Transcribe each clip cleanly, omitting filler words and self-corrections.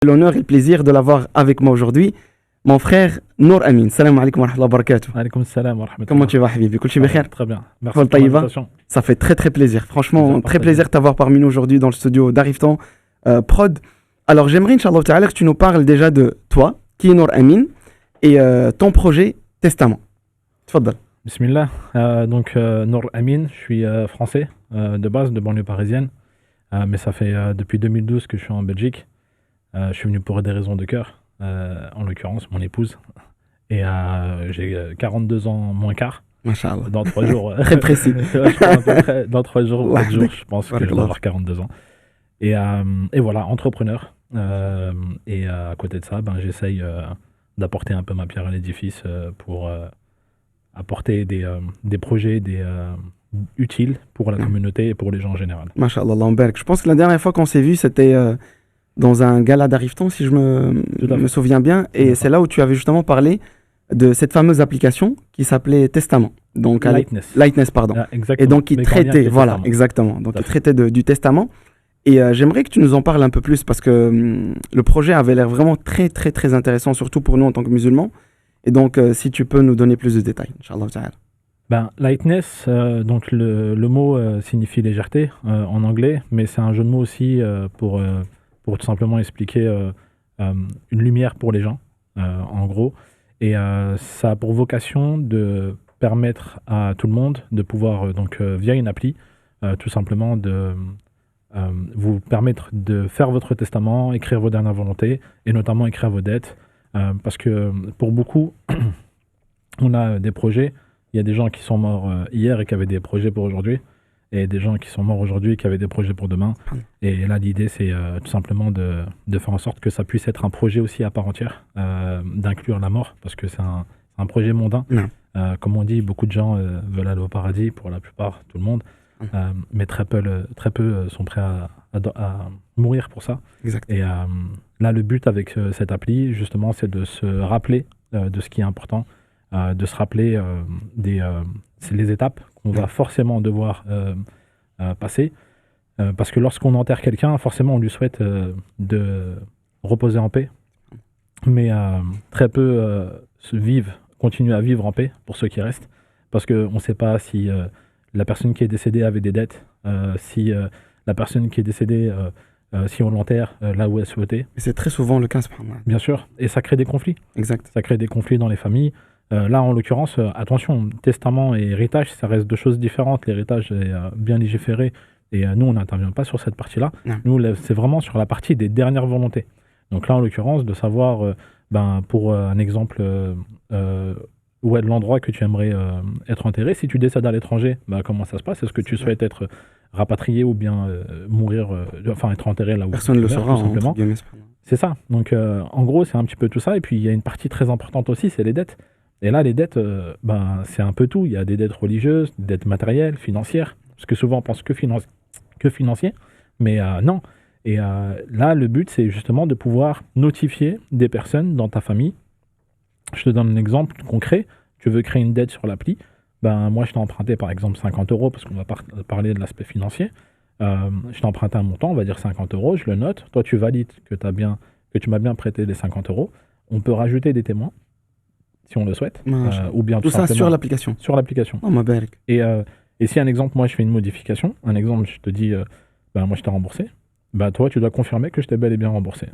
L'honneur et le plaisir de l'avoir avec moi aujourd'hui, mon frère Nour Amin. Salam alaikum wa rahmatullahi wa barakatuh. Alaikum salam wa Comment rahmatullah. tu vas, Habibi? Kul shay bikhair? Très bien. Merci Khwal pour Taïba. l'invitation. Ça fait très très plaisir. Franchement, Plaisir très partagé. plaisir de t'avoir parmi nous aujourd'hui dans le studio d'Ariftan Prod. Alors, j'aimerais, Inch'Allah Ta'ala, que tu nous parles déjà de toi, qui est Nour Amin, et ton projet Testament. Tfaddal. Bismillah. Nour Amin, je suis français de base, de banlieue parisienne. Mais ça fait depuis 2012 que je suis en Belgique. Je suis venu pour des raisons de cœur, en l'occurrence mon épouse. Et j'ai 42 ans moins quart. Masha'Allah. Dans 3 jours. Très précis. Ouais, je pense à peu près dans 3 jours ou 4 jours, je pense que je vais Barakallah. avoir 42 ans. Et voilà, entrepreneur. Et à côté de ça, j'essaye d'apporter un peu ma pierre à l'édifice pour apporter des projets utiles pour la communauté et pour les gens en général. Masha'Allah, Allah barak. Je pense que la dernière fois qu'on s'est vu, c'était dans un gala d'Ariftan, si je Tout à me fait. souviens bien. Et D'accord. c'est là où tu avais justement parlé de cette fameuse application qui s'appelait Testament. Donc, Lightness, pardon. Ah, exactement. Et donc, il Mais qu'en lien avec traitait, le voilà, testament. exactement. Donc, Tout à il fait. traitait du testament. Et j'aimerais que tu nous en parles un peu plus parce que le projet avait l'air vraiment très, très, très intéressant, surtout pour nous en tant que musulmans. Et donc, si tu peux nous donner plus de détails, Inch'Allah Ta'ala. Lightness, donc le mot signifie légèreté en anglais, mais c'est un jeu de mots aussi pour tout simplement expliquer une lumière pour les gens, en gros. Et ça a pour vocation de permettre à tout le monde de pouvoir, via une appli, tout simplement de vous permettre de faire votre testament, écrire vos dernières volontés, et notamment écrire vos dettes. Parce que pour beaucoup, on a des projets. Il y a des gens qui sont morts hier et qui avaient des projets pour aujourd'hui, et des gens qui sont morts aujourd'hui et qui avaient des projets pour demain. Et là, l'idée, c'est tout simplement de faire en sorte que ça puisse être un projet aussi à part entière, d'inclure la mort, parce que c'est un projet mondain. Comme on dit, beaucoup de gens veulent aller au paradis, pour la plupart, tout le monde, mais très peu sont prêts à mourir pour ça. Exact. Et là, le but avec cette appli, justement, c'est de se rappeler de ce qui est important, de se rappeler c'est les étapes qu'on va forcément devoir passer. Parce que lorsqu'on enterre quelqu'un, forcément, on lui souhaite de reposer en paix. Mais très peu continuent à vivre en paix, pour ceux qui restent. Parce qu'on ne sait pas si la personne qui est décédée avait des dettes, si la personne qui est décédée, si on l'enterre là où elle souhaitait. Et c'est très souvent le cas, subhanallah. Bien sûr, et ça crée des conflits. Exact. Ça crée des conflits dans les familles. Là, en l'occurrence, attention, testament et héritage, ça reste deux choses différentes. L'héritage est bien légiféré, et nous, on n'intervient pas sur cette partie-là. Non. Nous, c'est vraiment sur la partie des dernières volontés. Donc là, en l'occurrence, de savoir, pour un exemple, où est l'endroit que tu aimerais être enterré. Si tu décèdes à l'étranger, comment ça se passe? Est-ce que tu souhaites être rapatrié ou bien mourir, être enterré là où Personne ne le tu meurs, saura, tout simplement. entre guillemets, subhanallah. C'est ça. Donc, en gros, c'est un petit peu tout ça. Et puis, il y a une partie très importante aussi, c'est les dettes. Et là, les dettes, c'est un peu tout. Il y a des dettes religieuses, des dettes matérielles, financières. Parce que souvent, on pense que financier. Mais non. Et là, le but, c'est justement de pouvoir notifier des personnes dans ta famille. Je te donne un exemple concret. Tu veux créer une dette sur l'appli. Moi, je t'ai emprunté, par exemple, 50 €, parce qu'on va parler de l'aspect financier. Je t'ai emprunté un montant, on va dire 50 €, je le note. Toi, tu valides que tu m'as bien prêté les 50 €. On peut rajouter des témoins, si on le souhaite. Ou bien Tout ça simplement sur l'application. sur l'application. Oh, ma barak. Et si un exemple, moi, je fais une modification, un exemple, je te dis, moi, je t'ai remboursé, toi, tu dois confirmer que je t'ai bel et bien remboursé.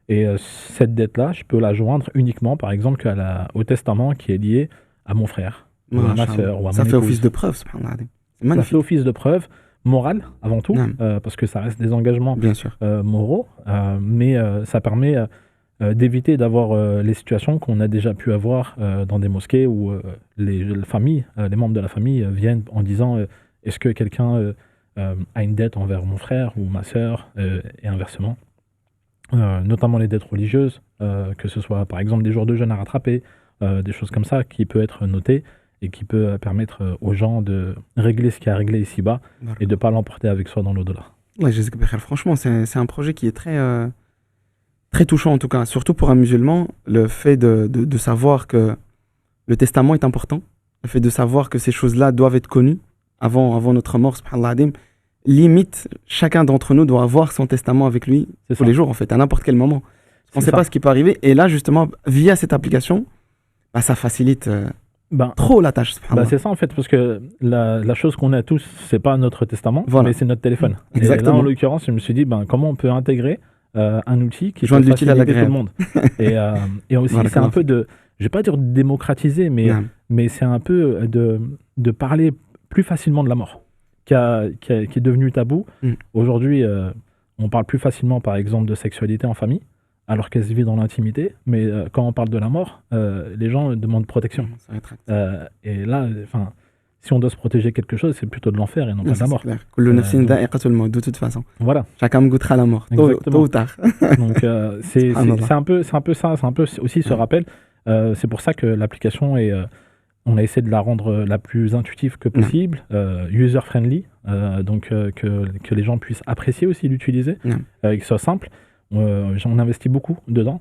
Et cette dette-là, je peux la joindre uniquement, par exemple, au testament qui est lié à mon frère, ou à ma Masha'Allah. sœur, ou à Ça mon fait épouse. office de preuve, subhanallah. C'est Ça fait magnifique. office de preuve morale, avant tout, Non. parce que ça reste des engagements Bien sûr. moraux, mais ça permet d'éviter d'avoir les situations qu'on a déjà pu avoir dans des mosquées où les membres de la famille viennent en disant est-ce que quelqu'un a une dette envers mon frère ou ma sœur, et inversement. Notamment les dettes religieuses, que ce soit par exemple des jours de jeûne à rattraper, des choses comme ça qui peut être notées et qui peut permettre aux gens de régler ce qu'il y a à régler ici-bas et de ne pas l'emporter avec soi dans l'au-delà. Ouais, Jazakallah khair. Franchement, c'est un projet qui est très, très touchant en tout cas. Surtout pour un musulman, le fait de savoir que le testament est important, le fait de savoir que ces choses-là doivent être connues avant notre mort, subhanallah adim. Limite, chacun d'entre nous doit avoir son testament avec lui C'est tous ça. les jours en fait, à n'importe quel moment. On ne sait pas ce qui peut arriver. Et là, justement, via cette application, bah, ça facilite trop la tâche. Bah, c'est ça en fait, parce que la chose qu'on a tous, c'est pas notre testament, mais c'est notre téléphone. Exactement. Et là, en l'occurrence, je me suis dit, comment on peut intégrer un outil qui joindre peut l'utile à faciliter tout le monde. Et aussi, c'est un peu de, je vais pas dire démocratiser, mais c'est un peu de parler plus facilement de la mort, qui est devenu tabou. Aujourd'hui, on parle plus facilement, par exemple, de sexualité en famille, alors qu'elle se vit dans l'intimité. Mais quand on parle de la mort, les gens demandent protection. Et là, si on doit se protéger quelque chose, c'est plutôt de l'enfer et non pas de la mort. De toute façon. Voilà. Chacun goûtera la mort, tôt ou tard. Donc c'est un peu ça, c'est un peu aussi ce rappel. C'est pour ça que l'application est... on a essayé de la rendre la plus intuitive que possible, user-friendly, donc que les gens puissent apprécier aussi l'utiliser, que ce soit simple. On investit beaucoup dedans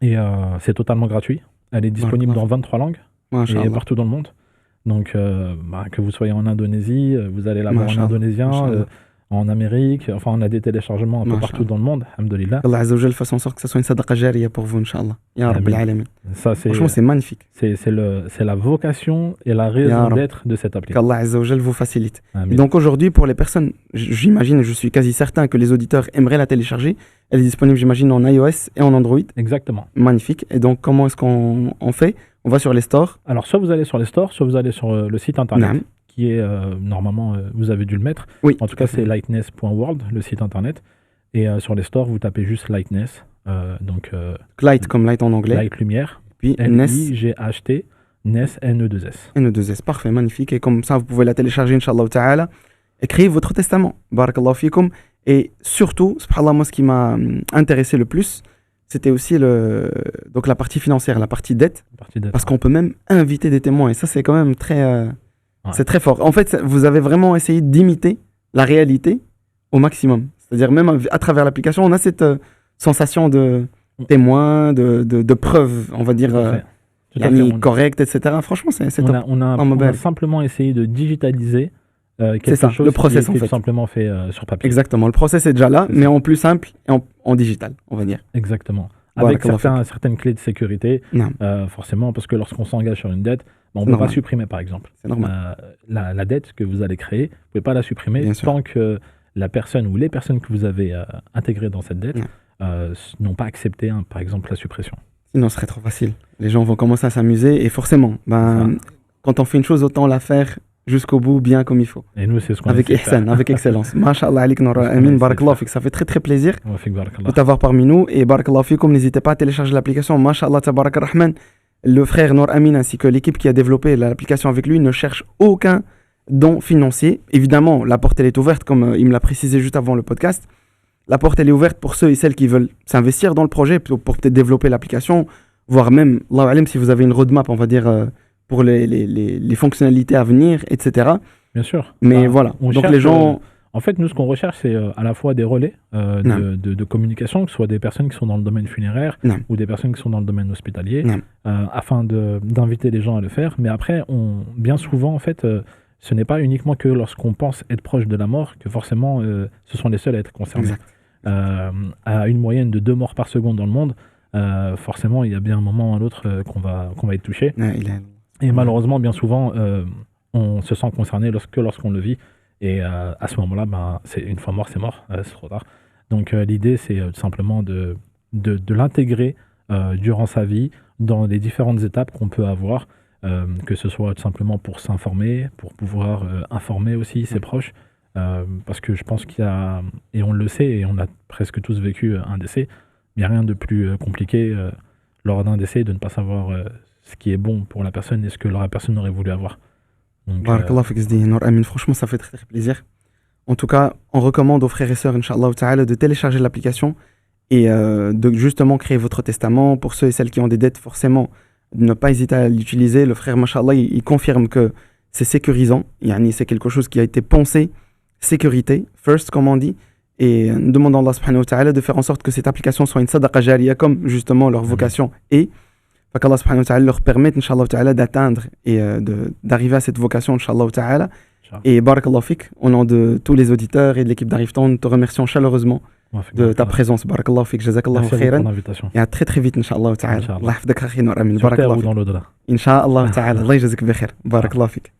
et c'est totalement gratuit. Elle est disponible dans 23 langues et partout dans le monde. Donc que vous soyez en Indonésie, vous allez là-bas en indonésien, en Amérique, enfin on a des téléchargements un peu partout dans le monde, alhamdoulilah. Allah Azza wa Jal fasse en sorte que ça soit une sadaqa jariya pour vous, Inch'Allah. Ya Rabbil Alamin. Franchement, c'est magnifique. C'est la vocation et la raison d'être de cette application. Qu'Allah Azza wa Jal vous facilite. Et donc aujourd'hui, pour les personnes, j'imagine, je suis quasi certain que les auditeurs aimeraient la télécharger. Elle est disponible, j'imagine, en iOS et en Android. Exactement. Magnifique. Et donc, comment est-ce qu'on fait? On va sur les stores. Alors, soit vous allez sur les stores, soit vous allez sur le site internet. Qui est, normalement, vous avez dû le mettre. Oui. En tout cas, c'est lightness.world, le site internet. Et sur les stores, vous tapez juste Lightness. Light comme light en anglais. Light lumière. Puis L-I-G-H-T, Ness, N-E-2-S. N-E-2-S, parfait, magnifique. Et comme ça, vous pouvez la télécharger, Inch'Allah Ta'ala. Écrivez votre testament. Barakallahu fikum. Et surtout, subhanallah, moi, ce qui m'a intéressé le plus, c'était aussi donc la partie financière, la partie dette. Parce qu'on peut même inviter des témoins. Et ça, c'est quand même très... C'est très fort. En fait, vous avez vraiment essayé d'imiter la réalité au maximum. C'est-à-dire même à travers l'application, on a cette sensation de témoin, de preuve, on va dire, correcte, etc. Franchement, c'est top. On a simplement essayé de digitaliser quelque chose le process, qui est tout simplement fait sur papier. Exactement. Le process est déjà là, mais en plus simple et en digital, on va dire. Exactement. Avec certaines clés de sécurité, forcément, parce que lorsqu'on s'engage sur une dette, on ne peut pas supprimer, par exemple. C'est normal. La dette que vous allez créer, vous ne pouvez pas la supprimer tant que la personne ou les personnes que vous avez intégrées dans cette dette n'ont pas accepté, par exemple, la suppression. Sinon, ce serait trop facile. Les gens vont commencer à s'amuser et forcément, quand on fait une chose, autant la faire jusqu'au bout, bien comme il faut. Et nous, c'est ce qu'on avec ihsan, avec excellence. Masha'Allah alik Nour Amin, barakallahu fik. Ça fait très très plaisir de t'avoir parmi nous. Et barakallahu fikum, n'hésitez pas à télécharger l'application. Masha'Allah tabarak rahman. Le frère Nour Amin ainsi que l'équipe qui a développé l'application avec lui ne cherche aucun don financier. Évidemment, la porte elle est ouverte, comme il me l'a précisé juste avant le podcast. La porte elle est ouverte pour ceux et celles qui veulent s'investir dans le projet, pour peut-être développer l'application, voire même, Allahu alim, si vous avez une roadmap, on va dire, pour les fonctionnalités à venir, etc. Bien sûr. Mais voilà, donc les gens... En fait, nous, ce qu'on recherche, c'est à la fois des relais de communication, que ce soit des personnes qui sont dans le domaine funéraire ou des personnes qui sont dans le domaine hospitalier, afin d'inviter les gens à le faire. Mais après, bien souvent, en fait, ce n'est pas uniquement que lorsqu'on pense être proche de la mort que forcément, ce sont les seuls à être concernés. À une moyenne de 2 morts par seconde dans le monde, forcément, il y a bien un moment ou un autre qu'on va être touché. Et malheureusement, bien souvent, on se sent concerné lorsqu'on le vit. Et à ce moment-là, une fois mort, c'est mort, c'est trop tard. Donc l'idée, c'est tout simplement de l'intégrer durant sa vie, dans les différentes étapes qu'on peut avoir, que ce soit tout simplement pour s'informer, pour pouvoir informer aussi ses proches, parce que je pense qu'il y a, et on le sait, et on a presque tous vécu un décès, il n'y a rien de plus compliqué lors d'un décès de ne pas savoir ce qui est bon pour la personne et ce que la personne aurait voulu avoir. Barakallah fik Zdi Nour Amin, franchement ça fait très très plaisir. En tout cas, on recommande aux frères et sœurs, Inch'Allah Ta'ala, de télécharger l'application et de justement créer votre testament. Pour ceux et celles qui ont des dettes, forcément, ne pas hésiter à l'utiliser. Le frère, Masha'Allah, il confirme que c'est sécurisant. C'est quelque chose qui a été pensé, sécurité, first, comme on dit. Et nous demandons à Allah subhanahu wa ta'ala de faire en sorte que cette application soit une sadaqa jariya, comme justement leur vocation est. Qu'Allah subhanahu wa ta'ala leur permette, Inch'Allah ta'ala, d'atteindre et d'arriver à cette vocation, Inch'Allah ta'ala. Et barakallahu fik, au nom de tous les auditeurs et de l'équipe d'Arifton, nous te remercions chaleureusement de ta présence. Barakallahu fik, jazakallahu Merci à vous khairan. pour l'invitation. Et à très très vite, Inch'Allah ta'ala. Inch'Allah. Allah yahfadek akhi Nour Amin. Sur terre Barakallahu ou fik. dans l'au-delà. Inch'Allah ta'ala. Allah yajzak bi khair. Barakallahu fik.